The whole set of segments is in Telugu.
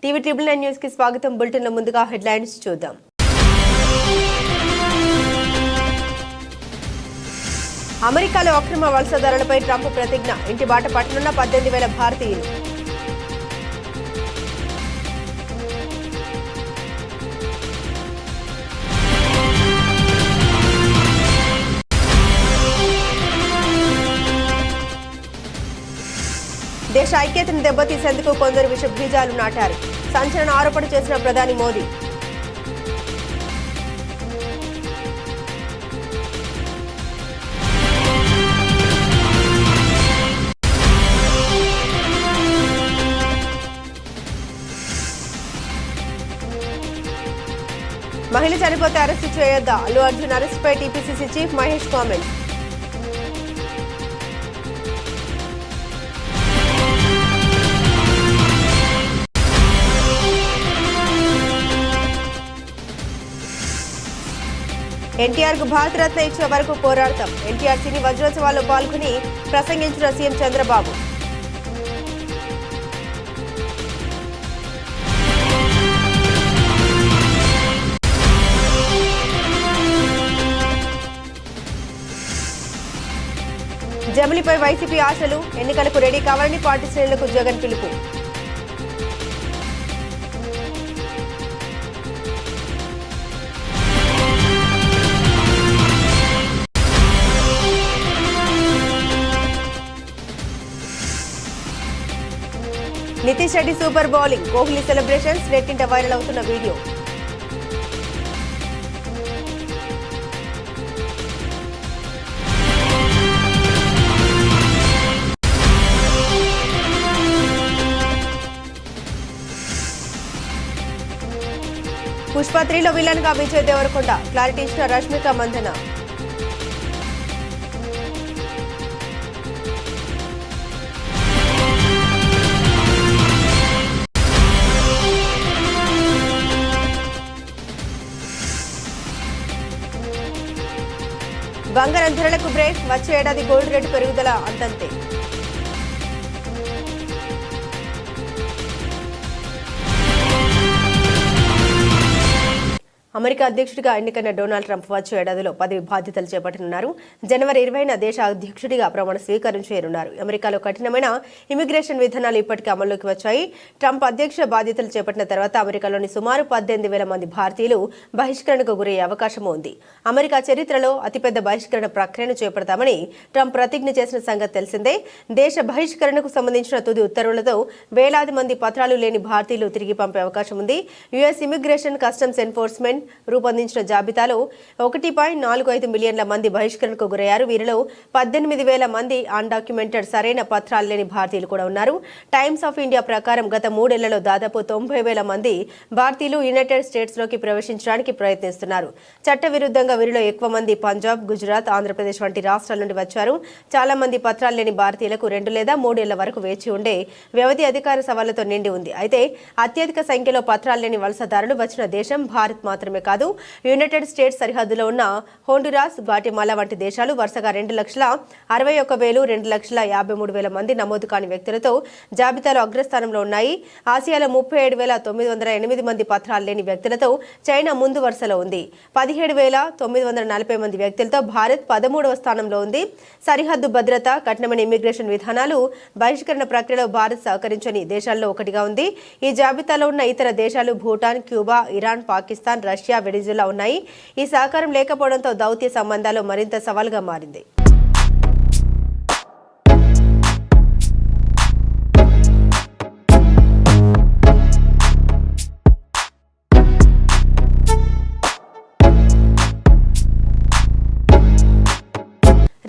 టీవీ ట్రిబుల్ 9 న్యూస్ కి స్వాగతం. బులెటిన్ లో ముందుగా హెడ్లైన్స్ చూద్దాం. అమెరికాలో అక్రమ వలసదారులపై ట్రంప్ ప్రతిజ్ఞ. ఇంటి బాట పట్టనున్న 18,000 భారతీయులు. దేశ ఐక్యతను దెబ్బతీసేందుకు కొందరు విష బీజాలు నాటారు. సంచలన ఆరోపణ చేసిన ప్రధాని మోదీ. మహిళ చనిపోతే అరెస్టు చేయొద్దా? అల్లు అర్జున్ అరెస్టుపై TPCC chief Mahesh comment. NTR కు భారతరత్న ఇచ్చే వరకు పోరాడతాం. ఎన్టీఆర్ సినీ వజ్రోత్సవాల్లో పాల్గొని ప్రసంగించిన సీఎం చంద్రబాబు. జమిలిపై వైసీపీ ఆశలు. ఎన్నికలకు రెడీ కావాలని పార్టీ శ్రేణులకు జగన్ పిలుపు. Nitish Reddy super bowling. Kohli celebrations నెట్టింట వైరల్ అవుతున్న వీడియో. పుష్ప 3లో విలన్ గా విజయ్ దేవరకొండ. క్లారిటీ ఇచ్చిన రష్మిక మందన. బంగారం ధరలకు బ్రేక్. వచ్చే ఏడాది గోల్డ్ రేటు పెరుగుదల అంతంతే. అమెరికా అధ్యక్షుడిగా ఎన్నికైన డొనాల్డ్ ట్రంప్ వచ్చే ఏడాదిలో పదవి బాధ్యతలు చేపట్టనున్నారు. జనవరి 20న దేశ అధ్యక్షుడిగా ప్రమాణ స్వీకారం చేయనున్నారు. అమెరికాలో కఠినమైన ఇమిగ్రేషన్ విధానాలు ఇప్పటికే అమల్లోకి వచ్చాయి. ట్రంప్ అధ్యక్ష బాధ్యతలు చేపట్టిన తర్వాత అమెరికాలోని సుమారు 18,000 మంది భారతీయులు బహిష్కరణకు గురయ్యే అవకాశం ఉంది. అమెరికా చరిత్రలో అతిపెద్ద బహిష్కరణ ప్రక్రియను చేపడతామని ట్రంప్ ప్రతిజ్ఞ చేసిన సంగతి తెలిసిందే. దేశ బహిష్కరణకు సంబంధించిన తుది ఉత్తర్వులతో వేలాది మంది పత్రాలు లేని భారతీయులు తిరిగి పంపే అవకాశం ఉంది. యుఎస్ ఇమిగ్రేషన్ కస్టమ్స్ ఎన్ఫోర్స్మెంట్ రూపొందించిన జాబితాలో 1.45 మిలియన్ల మంది బహిష్కరణకు గురయ్యారు. వీరిలో 18,000 మంది అన్డాక్యుమెంటెడ్ సరైన పత్రాలు లేని భారతీయులు కూడా ఉన్నారు. టైమ్స్ ఆఫ్ ఇండియా ప్రకారం గత 3 ఏళ్లలో దాదాపు 90,000 మంది భారతీయులు యునైటెడ్ స్టేట్స్ లోకి ప్రవేశించడానికి ప్రయత్నిస్తున్నారు. చట్టవిరుద్ధంగా వీరిలో ఎక్కువ మంది పంజాబ్, గుజరాత్, ఆంధ్రప్రదేశ్ వంటి రాష్ట్రాల నుండి వచ్చారు. చాలా మంది పత్రాలు లేని భారతీయులకు 2 లేదా 3 ఏళ్ల వరకు వేచి ఉండే వ్యవధి అధికార సవాళ్లతో నిండి ఉంది. అయితే అత్యధిక సంఖ్యలో పత్రాలు లేని వలసదారులు వచ్చిన దేశం భారత్ మాత్రమే కాదు. యునైటెడ్ స్టేట్స్ సరిహద్దులో ఉన్న హోండురాస్, గ్వాటెమాలా వంటి దేశాలు వరుసగా 2,61,000, 2,53,000 మంది నమోదు కాని వ్యక్తులతో జాబితాలో అగ్రస్థానంలో ఉన్నాయి. ఆసియాలో 37,908 మంది పత్రాలు లేని వ్యక్తులతో చైనా ముందు వరుసలో ఉంది. 17,940 మంది వ్యక్తులతో భారత్ 13వ స్థానంలో ఉంది. సరిహద్దు భద్రత, కఠినమైన ఇమిగ్రేషన్ విధానాలు బహిష్కరణ ప్రక్రియలో భారత్ సహకరించని దేశాల్లో ఒకటిగా ఉంది. ఈ జాబితాలో ఉన్న ఇతర దేశాలు Bhutan, Cuba, Iran, Pakistan, Russia, Venezuela ఉన్నాయి. ఈ సహకారం లేకపోవడంతో దౌత్య సంబంధాలు మరింత సవాలుగా మారింది.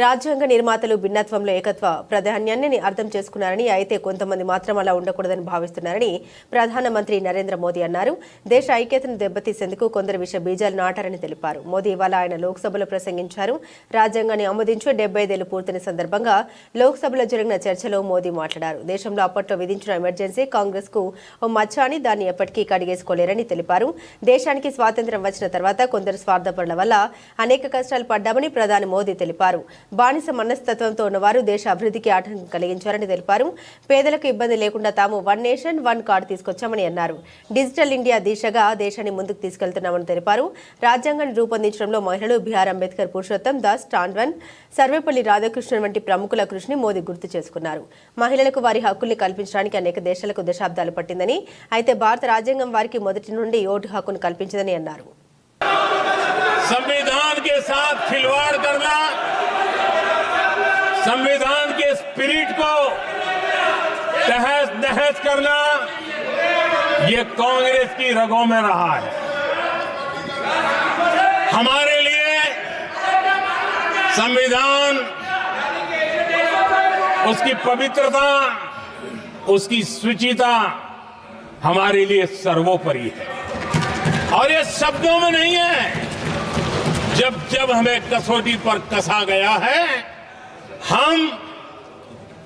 రాజ్యాంగ నిర్మాతలు భిన్నత్వంలో ఏకత్వ ప్రాధాన్యాన్ని అర్థం చేసుకున్నారని, అయితే కొంతమంది మాత్రం అలా ఉండకూడదని భావిస్తున్నారని ప్రధానమంత్రి నరేంద్ర మోదీ అన్నారు. దేశ ఐక్యతను దెబ్బతీసేందుకు కొందరు విష బీజాలు నాటారని తెలిపారు. మోదీ ఇవాళ ఆయన లోక్సభలో ప్రసంగించారు. రాజ్యాంగాన్ని ఆమోదించి 75 ఏళ్లు పూర్తయిన సందర్భంగా లోక్సభలో జరిగిన చర్చలో మోదీ మాట్లాడారు. దేశంలో అప్పట్లో విధించిన ఎమర్జెన్సీ కాంగ్రెస్ కు ఓ మచ్చ అని, దాన్ని ఎప్పటికీ కడిగేసుకోలేరని తెలిపారు. దేశానికి స్వాతంత్ర్యం వచ్చిన తర్వాత కొందరు స్వార్థపరుల వల్ల అనేక కష్టాలు పడ్డామని ప్రధాని మోదీ తెలిపారు. బానిస మనస్తత్వంతో ఉన్నవారు దేశ అభివృద్ధికి ఆటంకం కలిగించారని తెలిపారు. పేదలకు ఇబ్బంది లేకుండా తాము వన్ నేషన్ వన్ కార్డు తీసుకొచ్చామని అన్నారు. డిజిటల్ ఇండియా దిశగా దేశాన్ని ముందుకు తీసుకెళ్తున్నామని తెలిపారు. రాజ్యాంగాన్ని రూపొందించడంలో మహిళలు బిఆర్ అంబేద్కర్, పురుషోత్తం దాస్, టాండ్వన్, సర్వేపల్లి రాధాకృష్ణన్ వంటి ప్రముఖుల కృషిని మోదీ గుర్తు చేసుకున్నారు. మహిళలకు వారి హక్కుల్ని కల్పించడానికి అనేక దేశాలకు దశాబ్దాలు పట్టిందని, అయితే భారత రాజ్యాంగం వారికి మొదటి నుండి ఓటు హక్కును కల్పించిందని అన్నారు. संविधान के साथ खिलवाड़ करना, संविधान के स्पिरिट को तहस नहस करना, ये कांग्रेस की रगों में रहा है. हमारे लिए संविधान, उसकी पवित्रता, उसकी शुचिता हमारे लिए सर्वोपरि है. और ये शब्दों में नहीं है, जब जब हमें कसौटी पर कसा गया है, हम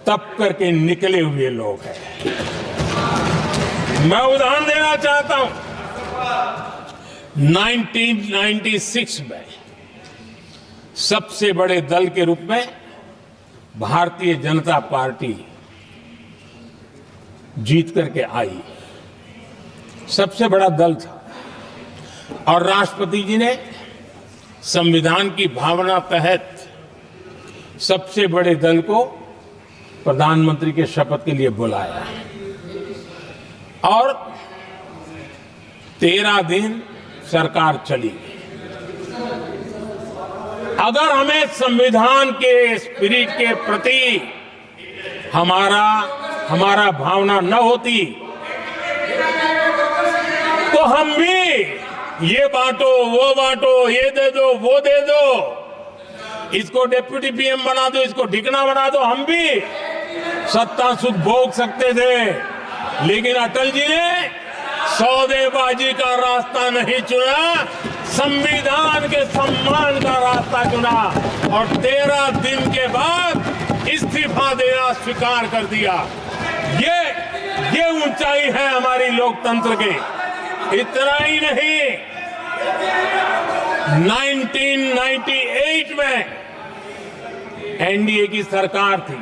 तप करके निकले हुए लोग हैं. मैं उदाहरण देना चाहता हूं. 1996 में सबसे बड़े दल के रूप में भारतीय जनता पार्टी जीत करके आई. सबसे बड़ा दल था और राष्ट्रपति जी ने संविधान की भावना तहत सबसे बड़े दल को प्रधानमंत्री के शपथ के लिए बुलाया और 13 दिन सरकार चली. अगर हमें संविधान के स्पिरिट के प्रति हमारा भावना न होती तो हम भी ये बांटो, वो बांटो, ये दे दो, वो दे दो, इसको डिप्टी पीएम बना दो, इसको ढिकना बना दो, हम भी सत्ता सुख भोग सकते थे. लेकिन अटल जी ने सौदेबाजी का रास्ता नहीं चुना, संविधान के सम्मान का रास्ता चुना और 13 दिन के बाद इस्तीफा देना स्वीकार कर दिया. ये ऊंचाई है हमारी लोकतंत्र की. इतना ही नहीं, 1998 में एनडीए की सरकार थी.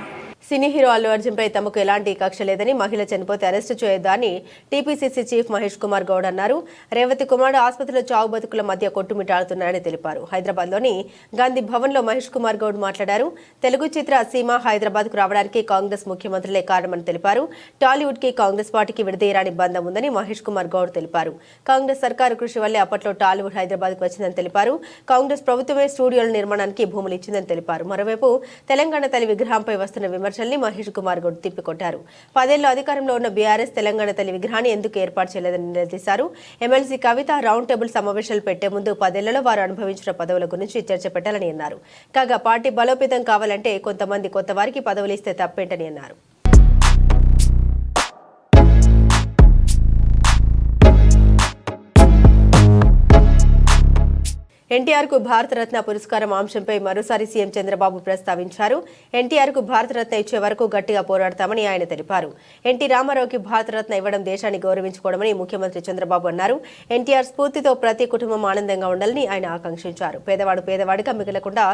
సినీ హీరో అల్లు అర్జున్ పై తమకు ఎలాంటి కక్ష లేదని, మహిళ చనిపోతే అరెస్టు చేయొద్దని టీపీసీసీ చీఫ్ మహేష్ కుమార్ గౌడ్ అన్నారు. రేవతి కుమార్ ఆసుపత్రిలో చావు బతుకుల మధ్య కొట్టుమిట్టాడుతున్నారని తెలిపారు. హైదరాబాద్లోని గాంధీ భవన్లో మహేష్ కుమార్ గౌడ్ మాట్లాడారు. తెలుగు చిత్ర సీమ హైదరాబాద్కు రావడానికి కాంగ్రెస్ ముఖ్యమంత్రులే కారణమని తెలిపారు. టాలీవుడ్ కి కాంగ్రెస్ పార్టీకి విడదీయరాని బంధం ఉందని మహేష్ కుమార్ గౌడ్ తెలిపారు. కాంగ్రెస్ సర్కారు కృషి వల్లే అప్పట్లో టాలీవుడ్ హైదరాబాద్కు వచ్చిందని తెలిపారు. కాంగ్రెస్ ప్రభుత్వమే స్టూడియోల నిర్మాణానికి భూములు ఇచ్చిందని తెలిపారు. మరోవైపు తెలంగాణ తల్లి విగ్రహంపై వస్తున్న విమర్శల్ని మహేష్ కుమార్ గౌడ్ తిప్పికొట్టారు. 10 ఏళ్ల అధికారంలో ఉన్న బీఆర్ఎస్ తెలంగాణ తల్లి విగ్రహాన్ని ఎందుకు ఏర్పాటు చేయలేదని నిలదీశారు. ఎమ్మెల్సీ కవిత రౌండ్ టేబుల్ సమావేశాలు పెట్టే ముందు 10 ఏళ్లలో వారు అనుభవించిన పదవుల గురించి చర్చ పెట్టాలని అన్నారు. కాగా పార్టీ బలోపేతం కావాలంటే కొంతమంది కొత్త వారికి పదవులు ఇస్తే తప్పేంటని అన్నారు. ఎన్టీఆర్ కు భారతరత్న పురస్కారం అంశంపై మరోసారి సీఎం చంద్రబాబు ప్రస్తావించారు. ఎన్టీఆర్ కు భారతరత్న ఇచ్చే వరకు గట్టిగా పోరాడతామని ఆయన తెలిపారు. ఎన్టీ రామారావుకి భారతరత్న ఇవ్వడం దేశాన్ని గౌరవించుకోవడమని ముఖ్యమంత్రి చంద్రబాబు అన్నారు. ఎన్టీఆర్ స్ఫూర్తితో ప్రతి కుటుంబం ఆనందంగా ఉండాలని ఆయన ఆకాంక్షించారు. పేదవాడు పేదవాడిగా మిగలకుండా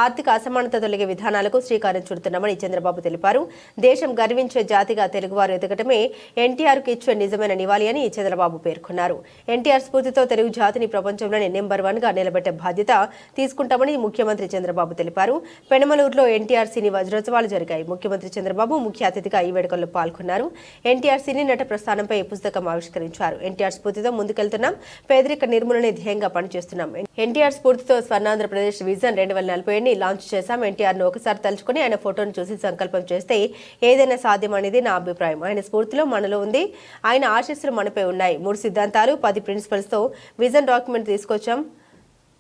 ఆర్థిక అసమానత తొలగే విధానాలకు శ్రీకారం చుడుతున్నామని చంద్రబాబు తెలిపారు. దేశం గర్వించే జాతిగా తెలుగువారు ఎదగటమే ఎన్టీఆర్ కు ఇచ్చే నిజమైన నివాళి అని చంద్రబాబు పేర్కొన్నారు. ఎన్టీఆర్ స్ఫూర్తితో తెలుగు జాతిని ప్రపంచంలోనే నెంబర్ 1 గా నిలబెట్టే బాధ్యత తీసుకుంటామని ముఖ్యమంత్రి చంద్రబాబు తెలిపారు. పెనమలూరులో ఎన్టీఆర్ సినీ వజ్రోత్సవాలు జరిగాయి. ముఖ్యమంత్రి చంద్రబాబు ముఖ్య అతిథిగా ఈ వేడుకల్లో పాల్గొన్నారు. ఎన్టీఆర్ సినీ నట ప్రస్థానంపై పుస్తకం ఆవిష్కరించారు. ఎన్టీఆర్ స్ఫూర్తితో ముందుకెళ్తున్నాం, పేదరిక నిర్మూలనే ధ్యేయంగా పనిచేస్తున్నాం. ఎన్టీఆర్ స్ఫూర్తితో స్వర్ణాంధ్రప్రదేశ్ విజన్ 2040ని లాంచ్ చేశాం. ఎన్టీఆర్ను ఒకసారి తలుచుకుని ఆయన ఫోటోను చూసి సంకల్పం చేస్తే ఏదైనా సాధ్యమనేది నా అభిప్రాయం. ఆయన స్ఫూర్తిలో మనలో ఉంది, ఆయన ఆశీస్సులు మనపై ఉన్నాయి. 3 సిద్ధాంతాలు 10 ప్రిన్సిపల్స్తో విజన్ డాక్యుమెంట్ తీసుకొచ్చాం.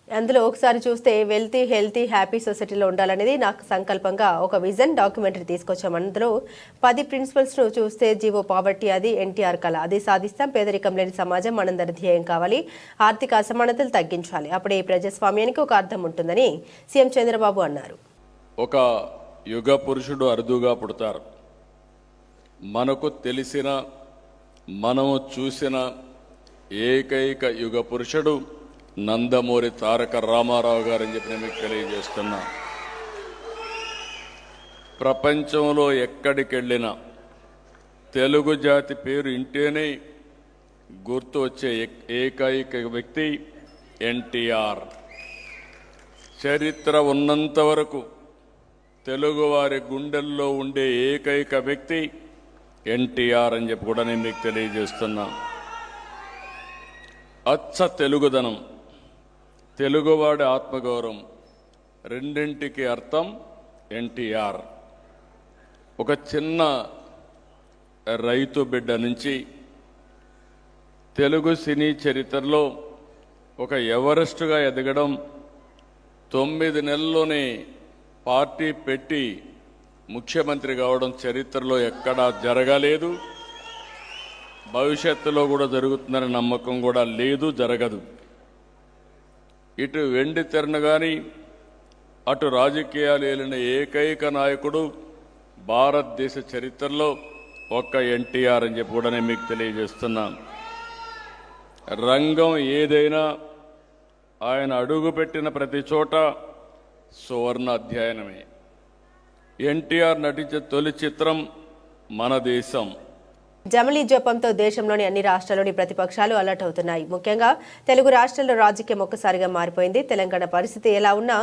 అందులో ఒకసారి చూస్తే వెల్తీ, హెల్తీ, హ్యాపీ సొసైటీలో ఉండాలనేది నాకు సంకల్పంగా ఒక విజన్ డాక్యుమెంటరీ తీసుకొచ్చాం. అందులో 10 ప్రిన్సిపల్స్ను చూస్తే జీవో పావర్టీ, అది ఎన్టీఆర్ కళ, అది సాధిస్తాం. పేదరికం లేని సమాజం మనందరి ధ్యేయం కావాలి. ఆర్థిక అసమానతలు తగ్గించాలి. అప్పుడే ఈ ప్రజాస్వామ్యానికి ఒక అర్థం ఉంటుందని సీఎం చంద్రబాబు అన్నారు. ఒక యుగ పురుషుడు అరుదుగా పుడతారు. మనకు తెలిసిన, మనము చూసిన ఏకైక యుగ పురుషుడు నందమూరి తారక రామారావు గారని చెప్పి నేను మీకు తెలియజేస్తున్నా. ప్రపంచంలో ఎక్కడికి వెళ్ళినా తెలుగు జాతి పేరు ఇంటేనే గుర్తు వచ్చే ఏకైక వ్యక్తి ఎన్టీఆర్. చరిత్ర ఉన్నంత వరకు తెలుగువారి గుండెల్లో ఉండే ఏకైక వ్యక్తి ఎన్టీఆర్ అని చెప్పి కూడా నేను మీకు తెలియజేస్తున్నా. అచ్చ తెలుగుదనం, తెలుగువాడి ఆత్మగౌరవం రెండింటికి అర్థం ఎన్టీఆర్. ఒక చిన్న రైతు బిడ్డ నుంచి తెలుగు సినీ చరిత్రలో ఒక ఎవరెస్ట్గా ఎదగడం, 9 నెలల్లోనే పార్టీ పెట్టి ముఖ్యమంత్రి కావడం చరిత్రలో ఎక్కడా జరగలేదు. భవిష్యత్తులో కూడా జరుగుతుందనే నమ్మకం కూడా లేదు, జరగదు. ఇటు వెండి తెరను కానీ అటు రాజకీయాలు ఏలిన ఏకైక నాయకుడు భారతదేశ చరిత్రలో ఒక్క ఎన్టీఆర్ అని చెప్పి కూడా నేను మీకు తెలియజేస్తున్నాను. రంగం ఏదైనా ఆయన అడుగుపెట్టిన ప్రతి చోట సువర్ణ అధ్యయనమే. ఎన్టీఆర్ నటించే తొలి చిత్రం మన దేశం. జమిలీ జపంతో దేశంలోని అన్ని రాష్ట్రాల్లోని ప్రతిపక్షాలు అలర్ట్ అవుతున్నాయి. ముఖ్యంగా తెలుగు రాష్ట్రాల్లో రాజకీయం ఒక్కసారిగా మారిపోయింది. తెలంగాణ పరిస్థితి ఎలా ఉన్నా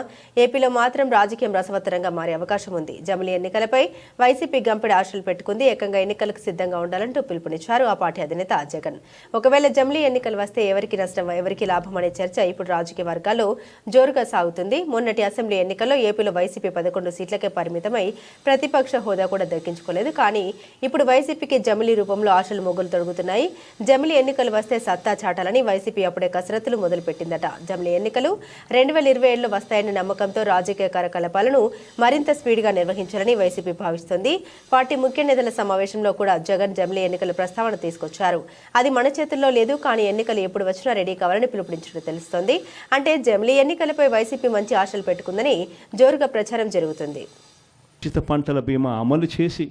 ఏపీలో మాత్రం రాజకీయం రసవత్తరంగా మారే అవకాశం ఉంది. జమిలీ ఎన్నికలపై వైసీపీ గంపెడి ఆశలు పెట్టుకుంది. ఏకంగా ఎన్నికలకు సిద్ధంగా ఉండాలంటూ పిలుపునిచ్చారు ఆ పార్టీ అధినేత జగన్. ఒకవేళ జమిలీ ఎన్నికలు వస్తే ఎవరికి నష్టం, ఎవరికి లాభం అనే చర్చ ఇప్పుడు రాజకీయ వర్గాల్లో జోరుగా సాగుతుంది. మొన్నటి అసెంబ్లీ ఎన్నికల్లో ఏపీలో వైసీపీ 11 సీట్లకే పరిమితమై ప్రతిపక్ష హోదా కూడా దక్కించుకోలేదు. కానీ ఇప్పుడు వైసీపీకి జమిలీ రూపంలో ఆశలు మొగ్గులు తొడుగుతున్నాయి. జమిలీ ఎన్నికలు వస్తే సత్తా చాటాలని వైసీపీ అప్పుడే కసరత్తులు మొదలుపెట్టిందట. జమిలీ ఎన్నికలు 2027లో వస్తాయన్న నమ్మకంతో రాజకీయ కార్యకలాపాలను మరింత స్పీడ్గా నిర్వహించాలని వైసీపీ భావిస్తోంది. పార్టీ ముఖ్య నేతల సమావేశంలో కూడా జగన్ జమిలీ ఎన్నికల ప్రస్తావన తీసుకొచ్చారు. అది మన చేతుల్లో లేదు, కానీ ఎన్నికలు ఎప్పుడు వచ్చినా రెడీ కావాలని పిలుపునిచ్చినట్టు తెలుస్తోంది. అంటే జమిలీ ఎన్నికలపై వైసీపీ మంచి ఆశలు పెట్టుకుందని జోరుగా ప్రచారం జరుగుతుంది. ఉచిత పంటల బీమా అమలు చేసి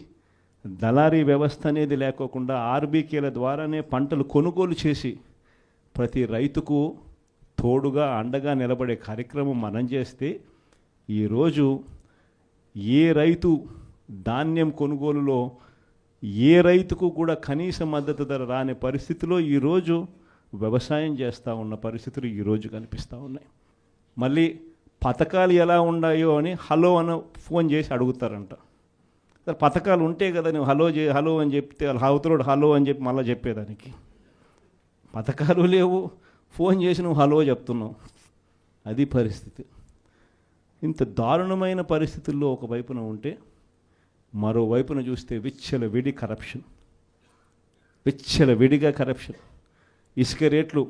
దళారీ వ్యవస్థ అనేది లేకోకుండా ఆర్బీకేల ద్వారానే పంటలు కొనుగోలు చేసి ప్రతి రైతుకు తోడుగా అండగా నిలబడే కార్యక్రమం మనం చేస్తే ఈరోజు ఏ రైతు ధాన్యం కొనుగోలులో ఏ రైతుకు కూడా కనీస మద్దతు ధర రాని పరిస్థితిలో ఈరోజు వ్యవసాయం చేస్తూ ఉన్న పరిస్థితులు ఈరోజు కనిపిస్తూ ఉన్నాయి. మళ్ళీ పథకాలు ఎలా ఉన్నాయో అని హలో అని ఫోన్ చేసి అడుగుతారంట. పథకాలు ఉంటే కదా నువ్వు హలో అని చెప్తే అవతలోడు హలో అని చెప్పి మళ్ళీ చెప్పేదానికి. పథకాలు లేవు, ఫోన్ చేసి నువ్వు హలో చెప్తున్నావు. అది పరిస్థితి. ఇంత దారుణమైన పరిస్థితుల్లో ఒకవైపున ఉంటే మరోవైపున చూస్తే విడిగా కరప్షన్. ఇసుక రేట్లు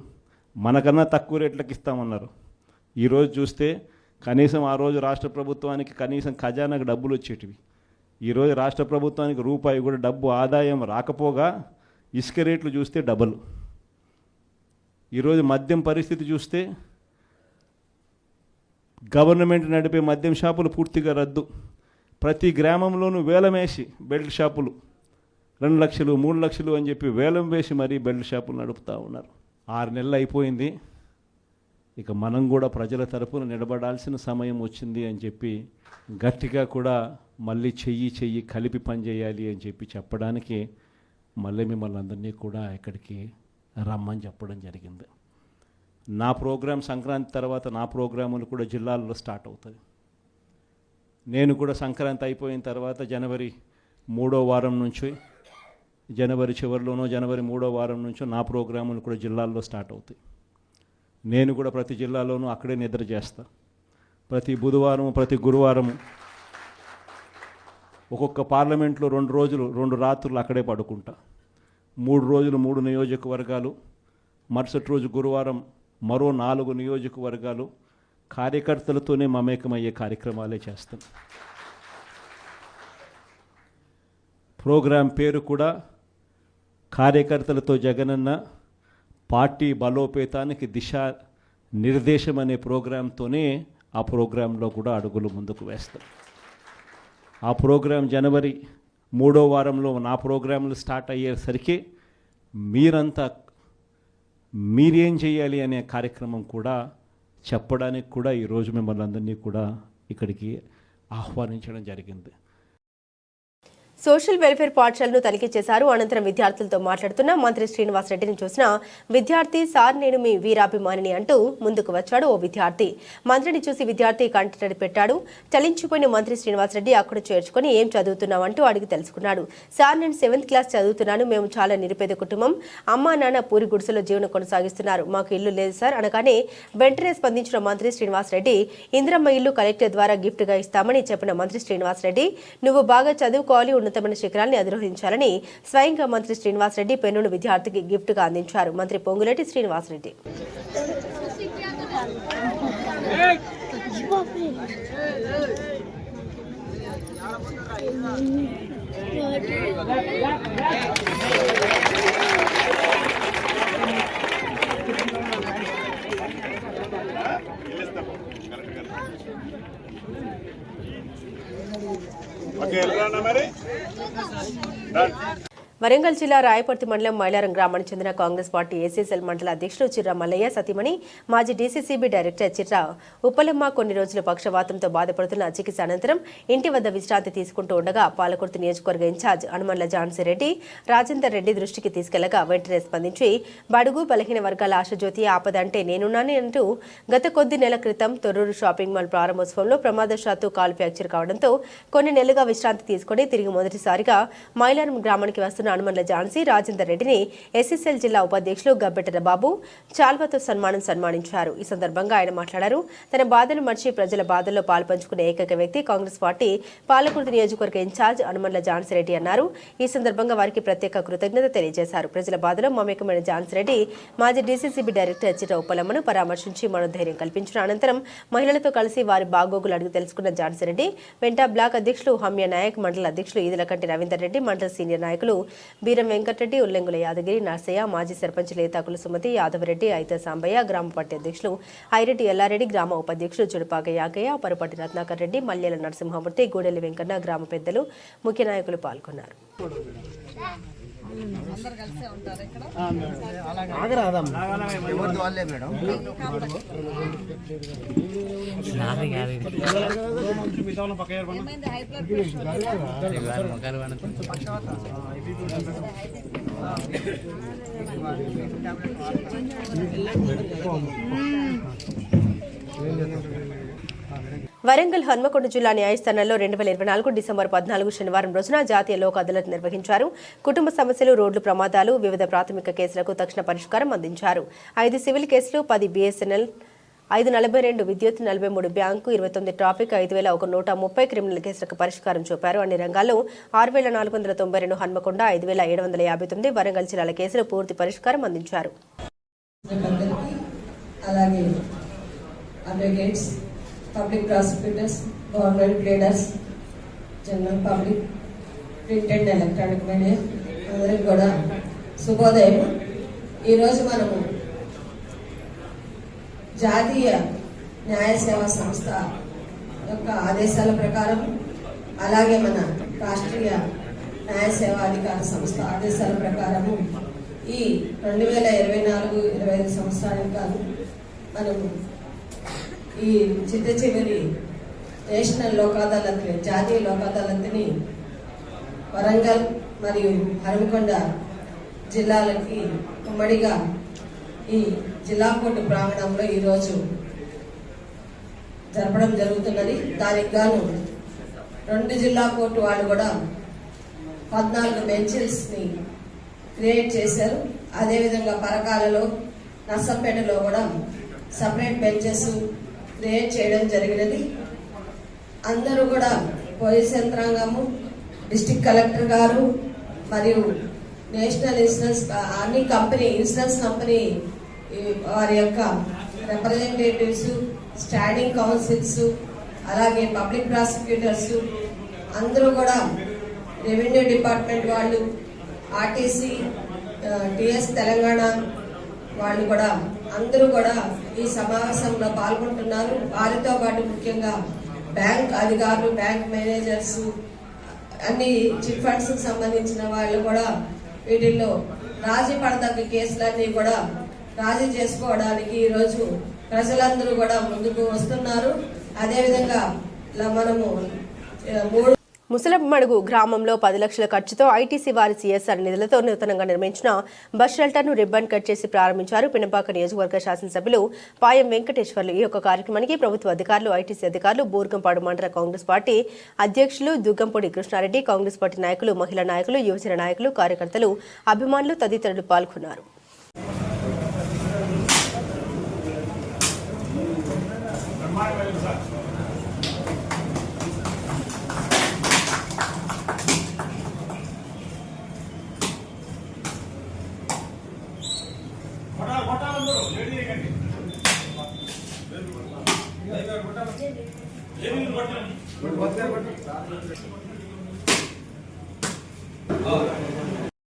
మనకన్నా తక్కువ రేట్లకు ఇస్తామన్నారు. ఈరోజు చూస్తే కనీసం ఆ రోజు రాష్ట్ర ప్రభుత్వానికి కనీసం ఖజానాకు డబ్బులు వచ్చేటివి. ఈరోజు రాష్ట్ర ప్రభుత్వానికి రూపాయి కూడా డబ్బు ఆదాయం రాకపోగా ఇసుక రేట్లు చూస్తే డబల్. ఈరోజు మద్యం పరిస్థితి చూస్తే గవర్నమెంట్ నడిపే మద్యం షాపులు పూర్తిగా రద్దు. ప్రతి గ్రామంలోనూ వేలం వేసి బెల్ట్ షాపులు 2 లక్షలు 3 లక్షలు అని చెప్పి వేలం వేసి మరీ బెల్ట్ షాపులు నడుపుతూ ఉన్నారు. 6 నెలలు అయిపోయింది. ఇక మనం కూడా ప్రజల తరపున నిలబడాల్సిన సమయం వచ్చింది అని చెప్పి గట్టిగా కూడా మళ్ళీ చెయ్యి కలిపి పనిచేయాలి అని చెప్పి చెప్పడానికి మళ్ళీ మిమ్మల్ని అందరినీ కూడా ఇక్కడికి రమ్మని చెప్పడం జరిగింది. నా ప్రోగ్రాం సంక్రాంతి తర్వాత నా ప్రోగ్రాములు కూడా జిల్లాల్లో స్టార్ట్ అవుతుంది. నేను కూడా సంక్రాంతి అయిపోయిన తర్వాత జనవరి 3వ వారం నుంచి జనవరి చివరిలోనో జనవరి 3వ వారం నుంచో నా ప్రోగ్రాములు కూడా జిల్లాల్లో స్టార్ట్ అవుతాయి. నేను కూడా ప్రతి జిల్లాలోనూ అక్కడే నిద్ర చేస్తా. ప్రతి బుధవారం ప్రతి గురువారం ఒక్కొక్క పార్లమెంట్లో 2 రోజులు 2 రాత్రులు అక్కడే పడుకుంటా. 3 రోజులు 3 నియోజకవర్గాలు, మరుసటి రోజు గురువారం మరో 4 నియోజకవర్గాలు కార్యకర్తలతోనే మమేకమయ్యే కార్యక్రమాలే చేస్తాం. ప్రోగ్రాం పేరు కూడా కార్యకర్తలతో జగనన్న పార్టీ బలోపేతానికి దిశ నిర్దేశం అనే ప్రోగ్రాంతోనే ఆ ప్రోగ్రాంలో కూడా అడుగులు ముందుకు వేస్తాం. ఆ ప్రోగ్రాం జనవరి 3వ వారంలో నా ప్రోగ్రాంలు స్టార్ట్ అయ్యేసరికి మీరేం చేయాలి అనే కార్యక్రమం కూడా చెప్పడానికి కూడా ఈరోజు మిమ్మల్ని అందరినీ కూడా ఇక్కడికి ఆహ్వానించడం జరిగింది. సోషల్ వెల్ఫేర్ పాఠశాలను తనిఖీ చేశారు. అనంతరం విద్యార్థులతో మాట్లాడుతున్న మంత్రి శ్రీనివాస్ రెడ్డిని చూసిన విద్యార్థి సార్ నేను మీ వీరాభిమానిని అంటూ ముందుకు వచ్చాడు ఓ విద్యార్థి. మంత్రిని చూసి విద్యార్థి కంటతడి పెట్టాడు. చలించిపోయిన మంత్రి శ్రీనివాస్ రెడ్డి అక్కడ చేర్చుకుని ఏం చదువుతున్నావు అంటూ అడిగి తెలుసుకున్నాడు. సార్ నేను 7th క్లాస్ చదువుతున్నాను. మేము చాలా నిరుపేద కుటుంబం. అమ్మా నాన్న పూరి గుడిసెలో జీవనం కొనసాగిస్తున్నారు. మాకు ఇల్లు లేదు సార్ అనగానే వెంటనే స్పందించిన మంత్రి శ్రీనివాస్ రెడ్డి ఇందిరమ్మ ఇల్లు కలెక్టర్ ద్వారా గిఫ్ట్ గా ఇస్తామని చెప్పిన మంత్రి శ్రీనివాస్ రెడ్డి నువ్వు బాగా చదువుకోవాలి, ఉన్నతమైన శిఖరాన్ని అధిరోహించాలని స్వయంగా మంత్రి శ్రీనివాస్ రెడ్డి పెన్నును విద్యార్థికి గిఫ్ట్ గా అందించారు. మంత్రి పొంగులేటి శ్రీనివాస్ రెడ్డి వరంగల్ జిల్లా రాయపర్తి మండలం మైలారం గ్రామానికి చెందిన కాంగ్రెస్ పార్టీ ఏసీసీఎల్ మండల అధ్యక్షుడు చిర్రా మల్లయ్య సతీమణి మాజీ డీసీసీబీ డైరెక్టర్ చిర్రా ఉప్పలమ్మ కొన్ని రోజులు పక్షవాతంతో బాధపడుతున్న చికిత్స అనంతరం ఇంటి వద్ద విశ్రాంతి తీసుకుంటూ ఉండగా పాలకుర్తి నియోజకవర్గ ఇన్ఛార్జ్ అనుమన్ల ఝాన్సీరెడ్డి రాజేందర్ రెడ్డి దృష్టికి తీసుకెళ్లగా వెంటనే స్పందించి బడుగు బలహీన వర్గాల ఆశజ్యోతి ఆపద అంటే నేనున్నానే అంటూ గత కొద్ది నెలల క్రితం తొర్రూరు షాపింగ్ మాల్ ప్రారంభోత్సవంలో ప్రమాదశాత్తు కాలు ఫ్రాక్చర్ కావడంతో కొన్ని నెలలుగా విశ్రాంతి తీసుకుని తిరిగి మొదటిసారిగా మైలారం గ్రామానికి వస్తున్న అనుమన్ల ఝాన్సీ రాజేందర్ రెడ్డిని ఎస్ఎస్ఎల్ జిల్లా ఉపాధ్యక్షులు గబ్బెట్టల బాబు చాల్వతో సన్మానించారు. ఈ సందర్భంగా ఆయన మాట్లాడారు. తన బాధను మర్చి ప్రజల బాధల్లో పాల్పంచుకునే ఏకైక వ్యక్తి కాంగ్రెస్ పార్టీ పాలకుర్తి నియోజకవర్గ ఇన్ఛార్జ్ అనుమన్ల ఝాన్సీరెడ్డి అన్నారు. ఈ సందర్భంగా వారికి ప్రత్యేక కృతజ్ఞత తెలియజేశారు. ప్రజల బాధలో మమేకమైన ఝాన్సీరెడ్డి మాజీ డీసీసీబీ డైరెక్టర్ చిర్రా ఉప్పలమ్మను పరామర్శించి మనోధైర్యం కల్పించిన అనంతరం మహిళలతో కలిసి వారి బాగోగులు అడిగి తెలుసుకున్న ఝాన్సీరెడ్డి వెంట బ్లాక్ అధ్యక్షులు హమ్య నాయక్, మండల అధ్యక్షులు ఈదలకంటి రవీందర్ రెడ్డి, మండల సీనియర్ నాయకులు బీరం వెంకటరెడ్డి, ఉల్లెంగుల యాదగిరి, నర్సయ్య, మాజీ సర్పంచ్ లేతాకుల సుమతి, యాదవరెడ్డి, ఐత సాంబయ్య, గ్రామ పార్టీ అధ్యక్షులు ఐరెడ్డి ఎల్లారెడ్డి, గ్రామ ఉపాధ్యక్షులు చుడుపాక యాగయ్య, పరుపటి రత్నాకర్ రెడ్డి, మల్యాల నరసింహమూర్తి, గూడెల్లి వెంకన్న, గ్రామ పెద్దలు, ముఖ్య నాయకులు పాల్గొన్నారు. వరంగల్ హన్మకొండ జిల్లా న్యాయస్థానంలో 2024 డిసెంబర్ 14 శనివారం రోజున జాతీయ లోక్ అదాలత్ నిర్వహించారు. కుటుంబ సమస్యలు, రోడ్లు ప్రమాదాలు, వివిధ ప్రాథమిక కేసులకు తక్షణ పరిష్కారం అందించారు. 5 సివిల్ కేసులు, 10 బీఎస్ఎన్ఎల్, 542 విద్యుత్, 43 బ్యాంకు, 29 ట్రాఫిక్, 5130 క్రిమినల్ కేసులకు పరిష్కారం చూపారు. అన్ని రంగాల్లో 6492 హన్మకొండ, 5759 వరంగల్ జిల్లాల కేసులు పూర్తి పరిష్కారం అందించారు. Public prosecutors, government leaders, general public, print and electronic media అందరికి కూడా శుభోదయం. ఈరోజు మనము జాతీయ న్యాయ సేవా సంస్థ యొక్క ఆదేశాల ప్రకారం, అలాగే మన రాష్ట్రీయ న్యాయ సేవాధికార సంస్థ ఆదేశాల ప్రకారము ఈ 2024-25 సంవత్సరానికి కాదు మనము ఈ చిట్ట చివరి నేషనల్ లోక్ అదాలత్, జాతీయ లోక్ అదాలత్ని వరంగల్ మరియు హనుమకొండ జిల్లాలకి ఉమ్మడిగా ఈ జిల్లా కోర్టు ప్రాంగణంలో ఈరోజు జరపడం జరుగుతున్నది. దానికి గాను 2 జిల్లా కోర్టు వాళ్ళు కూడా 14 బెంచెస్ని క్రియేట్ చేశారు. అదేవిధంగా పరకాలలో, నర్సంపేటలో కూడా సపరేట్ బెంచెస్ క్రియేట్ చేయడం జరిగినది. అందరూ కూడా పోలీస్ యంత్రాంగము, డిస్ట్రిక్ట్ కలెక్టర్ గారు మరియు నేషనల్ ఇన్సూరెన్స్ అన్ని ఇన్సూరెన్స్ కంపెనీ వారి యొక్క రిప్రజెంటేటివ్స్, స్టాండింగ్ కౌన్సిల్స్, అలాగే పబ్లిక్ ప్రాసిక్యూటర్స్ అందరూ కూడా, రెవెన్యూ డిపార్ట్మెంట్ వాళ్ళు, ఆర్టీసీ, టిఎస్ తెలంగాణ వాళ్ళు కూడా అందరూ కూడా ఈ సమావేశంలో పాల్గొంటున్నారు. వారితో పాటు ముఖ్యంగా బ్యాంక్ అధికారులు, బ్యాంక్ మేనేజర్స్, అన్ని చిట్ ఫండ్స్ కి సంబంధించిన వాళ్ళు కూడా వీటిల్లో రాజీ పడదగ్గ కేసులన్నీ కూడా రాజీ చేసుకోవడానికి ఈరోజు ప్రజలందరూ కూడా ముందుకు వస్తున్నారు. అదేవిధంగా మనము ముసలమడుగు గ్రామంలో 10 లక్షల ఖర్చుతో ఐటీసీ వారి సీఎస్ఆర్ నిధులతో నూతనంగా నిర్మించిన బస్ షెల్టర్ను రిబ్బన్ కట్ చేసి ప్రారంభించారు పినపాక నియోజకవర్గ శాసనసభ్యులు పాయం వెంకటేశ్వర్లు. ఈ యొక్క కార్యక్రమానికి ప్రభుత్వ అధికారులు, ఐటీసీ అధికారులు, బూర్గంపాడు మండల కాంగ్రెస్ పార్టీ అధ్యక్షులు దుగ్గంపొడి కృష్ణారెడ్డి, కాంగ్రెస్ పార్టీ నాయకులు, మహిళా నాయకులు, యువజన నాయకులు, కార్యకర్తలు, అభిమానులు తదితరులు పాల్గొన్నారు.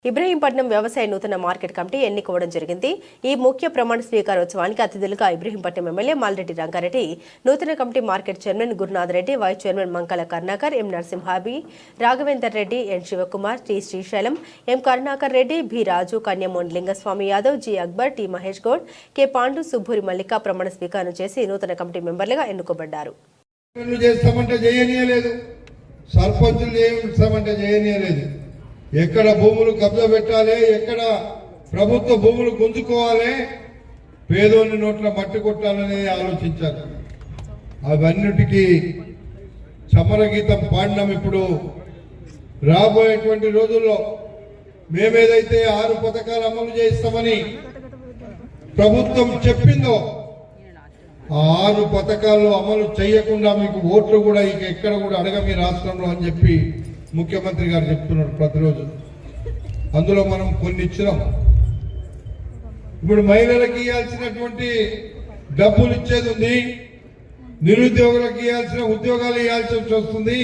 ఇబ్రహీంపట్నం వ్యవసాయ నూతన మార్కెట్ కమిటీ ఎన్నుకోవడం జరిగింది. ఈ ముఖ్య ప్రమాణ స్వీకారోత్సవానికి అతిథులుగా ఇబ్రహీంపట్నం ఎమ్మెల్యే మాల్రెడ్డి రంగారెడ్డి, నూతన committee market chairman Gurunath Reddy, vice chairman Mankala Karunakar, M నరసింహాబి, Raghavender Reddy, N Shivakumar, T Srisailam, M Karunakar Reddy, B Raju, కన్యమోహన్ Lingaswamy Yadav, G Akbar, T Mahesh Goud, K Pandu, Subburi Mallika ప్రమాణ స్వీకారం చేసి నూతన కమిటీ మెంబర్లుగా ఎన్నుకోబడ్డారు. ఎక్కడ భూములు కబ్జా పెట్టాలి, ఎక్కడ ప్రభుత్వ భూములు గుంజుకోవాలి, పేదోని నోట్ల మట్టి కొట్టాలనేది ఆలోచించారు. అవన్నిటికీ సమరగీతం పాడినాం. ఇప్పుడు రాబోయేటువంటి రోజుల్లో మేమేదైతే 6 పథకాలు అమలు చేస్తామని ప్రభుత్వం చెప్పిందో ఆ 6 పథకాలు అమలు చేయకుండా మీకు ఓట్లు కూడా ఇక ఎక్కడ కూడా అడగ మీ రాష్ట్రంలో అని చెప్పి ముఖ్యమంత్రి గారు చెప్తున్నారు ప్రతిరోజు. అందులో మనం కొన్ని ఇచ్చినాం. ఇప్పుడు మహిళలకు ఇవ్వాల్సినటువంటి డబ్బులు ఇచ్చేది ఉంది, నిరుద్యోగులకు ఇవ్వాల్సిన ఉద్యోగాలు ఇవ్వాల్సి వస్తుంది,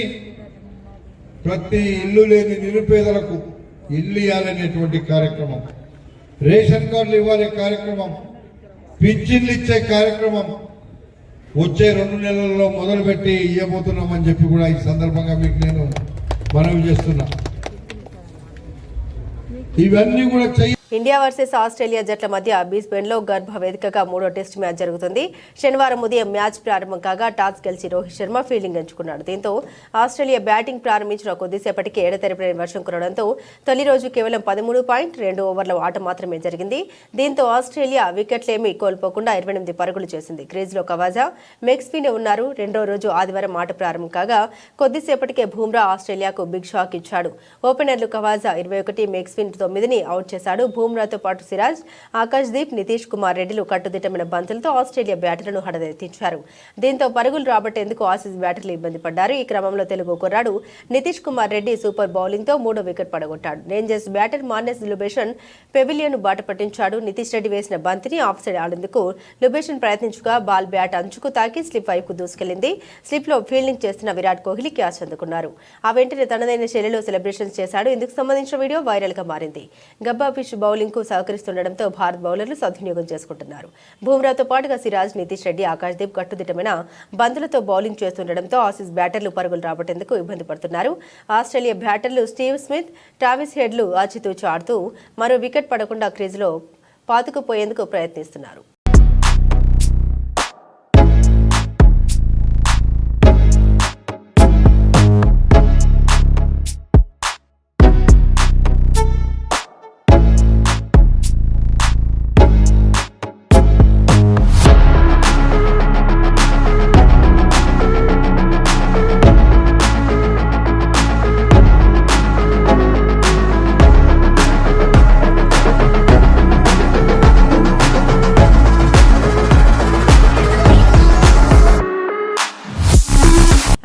ప్రతి ఇల్లు లేని నిరుపేదలకు ఇల్లు ఇవ్వాలనేటువంటి కార్యక్రమం, రేషన్ కార్డులు ఇవ్వాలి కార్యక్రమం, పింఛన్లు ఇచ్చే కార్యక్రమం వచ్చే 2 నెలల్లో మొదలుపెట్టి ఇవ్వబోతున్నామని చెప్పి కూడా ఈ సందర్భంగా మీకు నేను మనవి చేస్తున్నా. ఇవన్నీ కూడా ఇండియా వర్సెస్ ఆస్ట్రేలియా జట్ల మధ్య బ్రిస్బేన్లో గర్భ వేదికగా 3వ టెస్ట్ మ్యాచ్ జరుగుతుంది. శనివారం ఉదయం మ్యాచ్ ప్రారంభం కాగా టాస్ గెలిచి రోహిత్ శర్మ ఫీల్డింగ్ ఎంచుకున్నాడు. దీంతో ఆస్ట్రేలియా బ్యాటింగ్ ప్రారంభించిన కొద్దిసేపటికి ఎడతెరిపిన వర్షం కురవడంతో తొలి రోజు కేవలం 13.2 ఓవర్ల ఆట మాత్రమే జరిగింది. దీంతో ఆస్ట్రేలియా వికెట్లేమీ కోల్పోకుండా 28 పరుగులు చేసింది. క్రీజ్లో కవాజా, మెక్స్వీన్ ఉన్నారు. రెండో రోజు ఆదివారం ఆట ప్రారంభం కాగా కొద్దిసేపటికే బుమ్రా ఆస్ట్రేలియాకు బిగ్ షాక్ ఇచ్చాడు. ఓపెనర్లు కవాజా 21, మెక్స్వీన్ 9ని అవుట్ చేశాడు. బుమ్రాతో పాటు సిరాజ్, ఆకాశ్దీప్, నితీష్ కుమార్ రెడ్డిలు కట్టుదిట్టమైన బంతులతో ఆస్ట్రేలియా బ్యాటర్లను హడలెత్తించారు. దీంతో పరుగులు రాబట్టేందుకు ఆసీస్ బ్యాటర్లు ఇబ్బంది పడ్డారు. ఈ క్రమంలో తెలుగు కుర్రాడు నితీష్ కుమార్ రెడ్డి సూపర్ బౌలింగ్తో 3వ వికెట్ పడగొట్టాడు. రేంజర్స్ బ్యాటర్ మార్నెస్ లుబేషన్ పెవిలియన్ బాట పట్టించాడు. నితీష్ రెడ్డి వేసిన బంతిని ఆఫ్ సైడ్ ఆడేందుకు లుబేషన్ ప్రయత్నించగా బాల్ బ్యాట్ అంచుకు తాకి స్లిప్ వైపుకు దూసుకెళ్లింది. స్లిప్లో ఫీల్డింగ్ చేస్తున్న విరాట్ కోహ్లీ క్యాచ్ అందుకున్నారు. ఆ వెంటనే తనదైన శైలిలో సెలబ్రేషన్స్ చేశాడు. ఇందుకు సంబంధించిన వీడియో వైరల్ గా మారింది. గబ్బా పిచ్ బౌలింగ్ కు సహకరిస్తుండటంతో భారత్ బౌలర్లు సద్వినియోగం చేసుకుంటున్నారు. బుమ్రాతో పాటుగా సిరాజ్, నితీష్ రెడ్డి, ఆకాశ్దీప్ కట్టుదిట్టమైన బంతులతో బౌలింగ్ చేస్తుండటంతో ఆసీస్ బ్యాటర్లు పరుగులు రాబట్టేందుకు ఇబ్బంది పడుతున్నారు. ఆస్ట్రేలియా బ్యాటర్లు స్టీవ్ స్మిత్, ట్రావిస్ హెడ్లు ఆచితూచి ఆడుతూ మరో వికెట్ పడకుండా క్రీజులో పాతుకుపోయేందుకు ప్రయత్నిస్తున్నారు.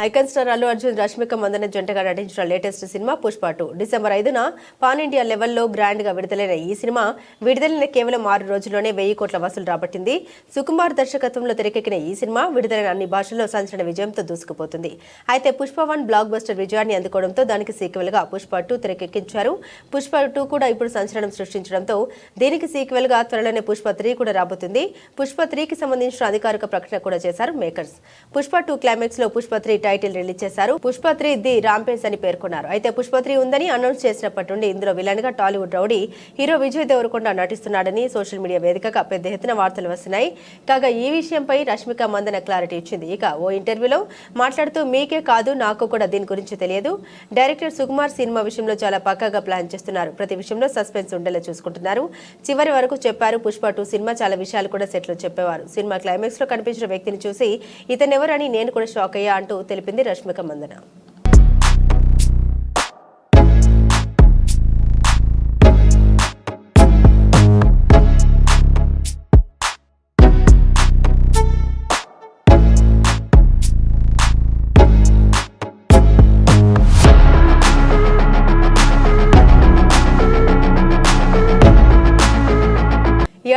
ఐకాన్ స్టార్ అల్లు అర్జున్, రష్మిక మందన జంటగా నటించిన లేటెస్ట్ సినిమా పుష్ప 2 డిసెంబర్ 5న పాన్ ఇండియా లెవెల్లో గ్రాండ్ గా విడుదలైన ఈ సినిమా విడుదలైన కేవలం 6 రోజుల్లోనే 1000 కోట్ల వసూలు రాబట్టింది. సుకుమార్ దర్శకత్వంలో తెరకెక్కిన ఈ సినిమా విడుదలైన అన్ని భాషల్లో సంచలన విజయంతో దూసుకుపోతుంది. అయితే పుష్ప 1 బ్లాక్ బస్టర్ విజయాన్ని అందుకోవడంతో దానికి సీక్వెల్ గా పుష్ప 2 తెరకెక్కించారు. పుష్ప 2 కూడా ఇప్పుడు సంచలనం సృష్టించడంతో దీనికి సీక్వెల్ గా త్వరలోనే పుష్ప 3 కూడా రాబోతుంది. పుష్ప 3కి సంబంధించిన అధికారిక ప్రకటన కూడా చేశారు మేకర్స్. పుష్ప 2 క్లైమాక్స్ లో పుష్ప 3 టైటిల్ రిలీజ్ చేశారు. పుష్ప 3 ది రాంపేజ్ అని పేర్కొన్నారు. అయితే పుష్ప 3 ఉందని అనౌన్స్ చేసినప్పటి నుండి ఇందులో విలన్ గా Tollywood rowdy hero Vijay Deverakonda నటిస్తున్నాడని సోషల్ మీడియా వేదికగా పెద్ద ఎత్తున వార్తలు వస్తున్నాయి. కాగా ఈ విషయంపై రష్మిక మందన క్లారిటీ ఇచ్చింది. ఇక ఓ ఇంటర్వ్యూలో మాట్లాడుతూ మీకే కాదు నాకు కూడా దీని గురించి తెలియదు. డైరెక్టర్ సుకుమార్ సినిమా విషయంలో చాలా పక్కాగా ప్లాన్ చేస్తున్నారు. ప్రతి విషయంలో సస్పెన్స్ ఉండేలా చూసుకుంటున్నారు. చివరి వరకు చెప్పారు. పుష్ప 2 సినిమా చాలా విషయాలు కూడా సెట్లో చెప్పేవారు. సినిమా క్లైమాక్స్ లో కనిపించిన వ్యక్తిని చూసి ఇతనెవరని నేను కూడా షాక్ అయ్యా అంటూ తెలిపింది రష్మిక మందన.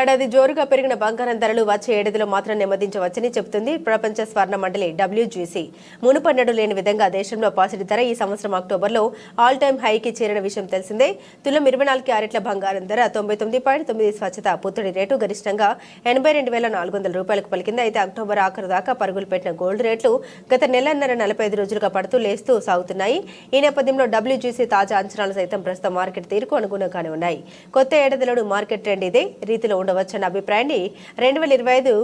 ఏడాది జోరుగా పెరిగిన బంగారం ధరలు వచ్చే ఏడాదిలో మాత్రం నెమ్మదించవచ్చని చెబుతుంది ప్రపంచ స్వర్ణ మండలి WGC. మునుపన్నడు లేని విధంగా దేశంలో పాసిడి ధర ఈ సంవత్సరం అక్టోబర్లో ఆల్ టైమ్ హైకి చేరిన విషయం తెలిసిందే. తులం 24 క్యారెట్ల బంగారం ధర 99.9 స్వచ్ఛత పుత్తడి రేటు గరిష్టంగా 82,400 రూపాయలకు పలికింది. అయితే అక్టోబర్ ఆఖరు దాకా పరుగులు పెట్టిన గోల్డ్ రేట్లు గత నెలన్నర 45 రోజులుగా పడుతూ లేస్తూ సాగుతున్నాయి. ఈ నేపథ్యంలో WGC తాజా అంచనాలు సైతం ప్రస్తుత మార్కెట్ తీరుకు అనుగుణంగానే ఉన్నాయి. కొత్త ఏడాదిలోనూ మార్కెట్ ట్రెండ్ ఇదే రీతిలో ఉండవచ్చన్న అభిప్రాయాన్ని 2025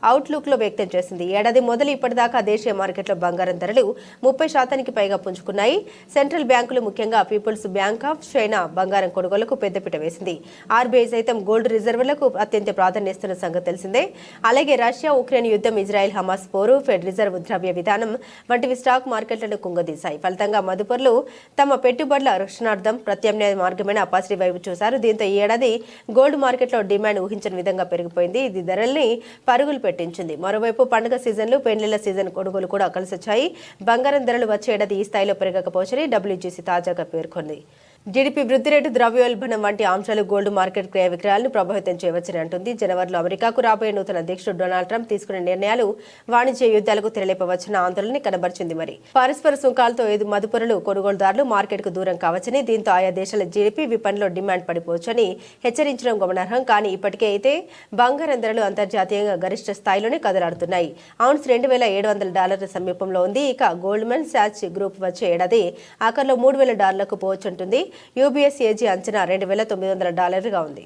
అవుట్లుక్ లో వ్యక్తం చేసింది. ఏడాది మొదలు ఇప్పటిదాకా దేశీయ మార్కెట్లో బంగారం ధరలు 30% పైగా పుంజుకున్నాయి. సెంట్రల్ బ్యాంకులు ముఖ్యంగా పీపుల్స్ బ్యాంక్ ఆఫ్ చైనా బంగారం కొనుగోలుకు పెద్దపీట వేసింది. RBI సైతం గోల్డ్ రిజర్వులకు అత్యంత ప్రాధాన్యమిస్తున్న సంగతి తెలిసిందే. అలాగే రష్యా ఉక్రెయిన్ యుద్ధం, ఇజ్రాయెల్ హమాస్ పోరు, ఫెడ్ రిజర్వ్ ద్రవ్య విధానం వంటివి స్టాక్ మార్కెట్లను కుంగదీశాయి. ఫలితంగా మదుపరులు తమ పెట్టుబడుల రక్షణార్థం ప్రత్యామ్నాయ మార్గమైన పాసిడి వైపు చూశారు. దీంతో ఈ ఏడాది గోల్డ్ మార్కెట్లో డిమాండ్ ఊహించని విధంగా పెరిగిపోయింది. ఇది ధరల్ని పరుగులు పెట్టించింది. మరోవైపు పండుగ సీజన్లు, పెళ్లిళ్ల సీజన్ కొనుగోలు కూడా కలిసొచ్చాయి. బంగారం ధరలు వచ్చే ఏడాది ఈ స్థాయిలో పెరగకపోవచ్చని WGC తాజాగా పేర్కొంది. జీడీపీ వృద్ధి రేటు, ద్రవ్యోల్బణం వంటి అంశాలు గోల్డ్ మార్కెట్ క్రయ విక్రయాలను ప్రభావితం చేయవచ్చని అంటుంది. జనవరిలో అమెరికాకు రాబోయే నూతన అధ్యక్షుడు డొనాల్డ్ ట్రంప్ తీసుకునే నిర్ణయాలు వాణిజ్య యుద్ధాలకు తెరలేపవచ్చిన ఆందోళనని కనబరిచింది. మరి పరస్పర సుంకాలతో మదుపరులు, కొనుగోలుదారులు మార్కెట్ కు దూరం కావచ్చని, దీంతో ఆయా దేశాల జీడీపీ విపణిలో డిమాండ్ పడిపోవచ్చని హెచ్చరించడం గమనార్హం. కానీ ఇప్పటికే అయితే బంగారం ధరలు అంతర్జాతీయంగా గరిష్ట స్థాయిలోనే కదలాడుతున్నాయి. ఔన్స్ $2,700 సమీపంలో ఉంది. ఇక గోల్డ్మన్ సాచ్ గ్రూప్ వచ్చే ఏడాది ఆఖర్లో $3,000 పోవచ్చుంటుంది. UBS ఏజీ అంచనా $2,900గా ఉంది.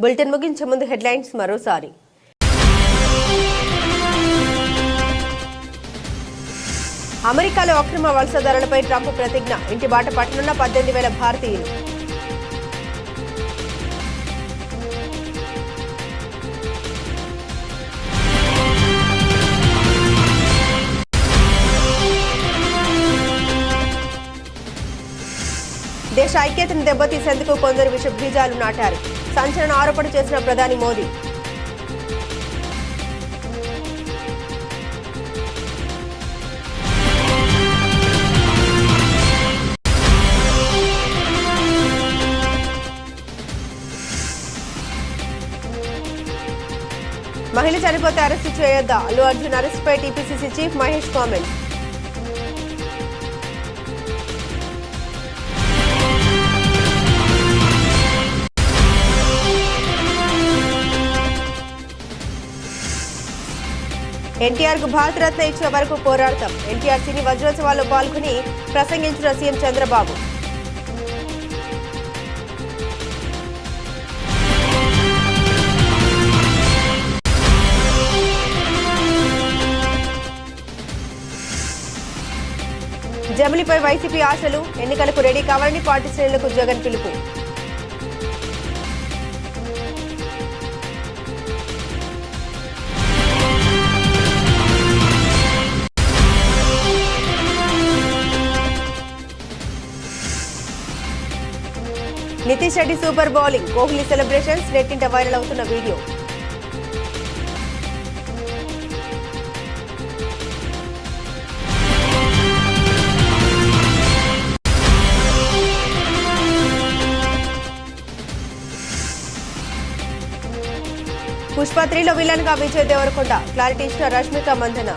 బులెటిన్ ముగించే ముందు హెడ్లైన్స్ మరోసారి. అమెరికాలో అక్రమ వలసదారులపై ట్రంప్ ప్రతిజ్ఞ, ఇంటి బాట పట్టనున్న 18,000 భారతీయులు. దేశ ఐక్యతను దెబ్బతీసేందుకు కొందరు విష బీజాలు నాటారు, సంచలన ఆరోపణ చేసిన ప్రధాని మోదీ. మహిళ చనిపోతే అరెస్టు చేయొద్దా, అల్లు అర్జున్ అరెస్టుపై TPCC chief Mahesh comment. NTR కు భారతరత్న ఇచ్చే వరకు పోరాడతాం, ఎన్టీఆర్ సినీ వజ్రోత్సవాల్లో పాల్గొని ప్రసంగించిన సీఎం చంద్రబాబు. జమిలిపై వైసీపీ ఆశలు, ఎన్నికలకు రెడీ కావాలని పార్టీ శ్రేణులకు జగన్ పిలుపు. Nitish Reddy super bowling, Kohli celebrations, నెట్టింట వైరల్ అవుతున్న వీడియో. పుష్ప 3లో విలన్ గా విజయ్ దేవరకొండ క్లారిటీ ఇచ్చిన రష్మిక మందన.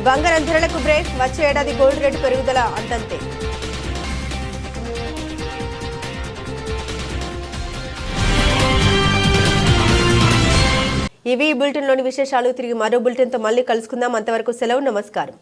బంగారం ధరలకు బ్రేక్, వచ్చే ఏడాది గోల్డ్ రేటు పెరుగుదల అంతంతే. ఇవి ఈ బులెటిన్లోని విశేషాలు. తిరిగి మరో బులెటిన్తో మళ్ళీ కలుసుకుందాం. అంతవరకు సెలవు, నమస్కారం.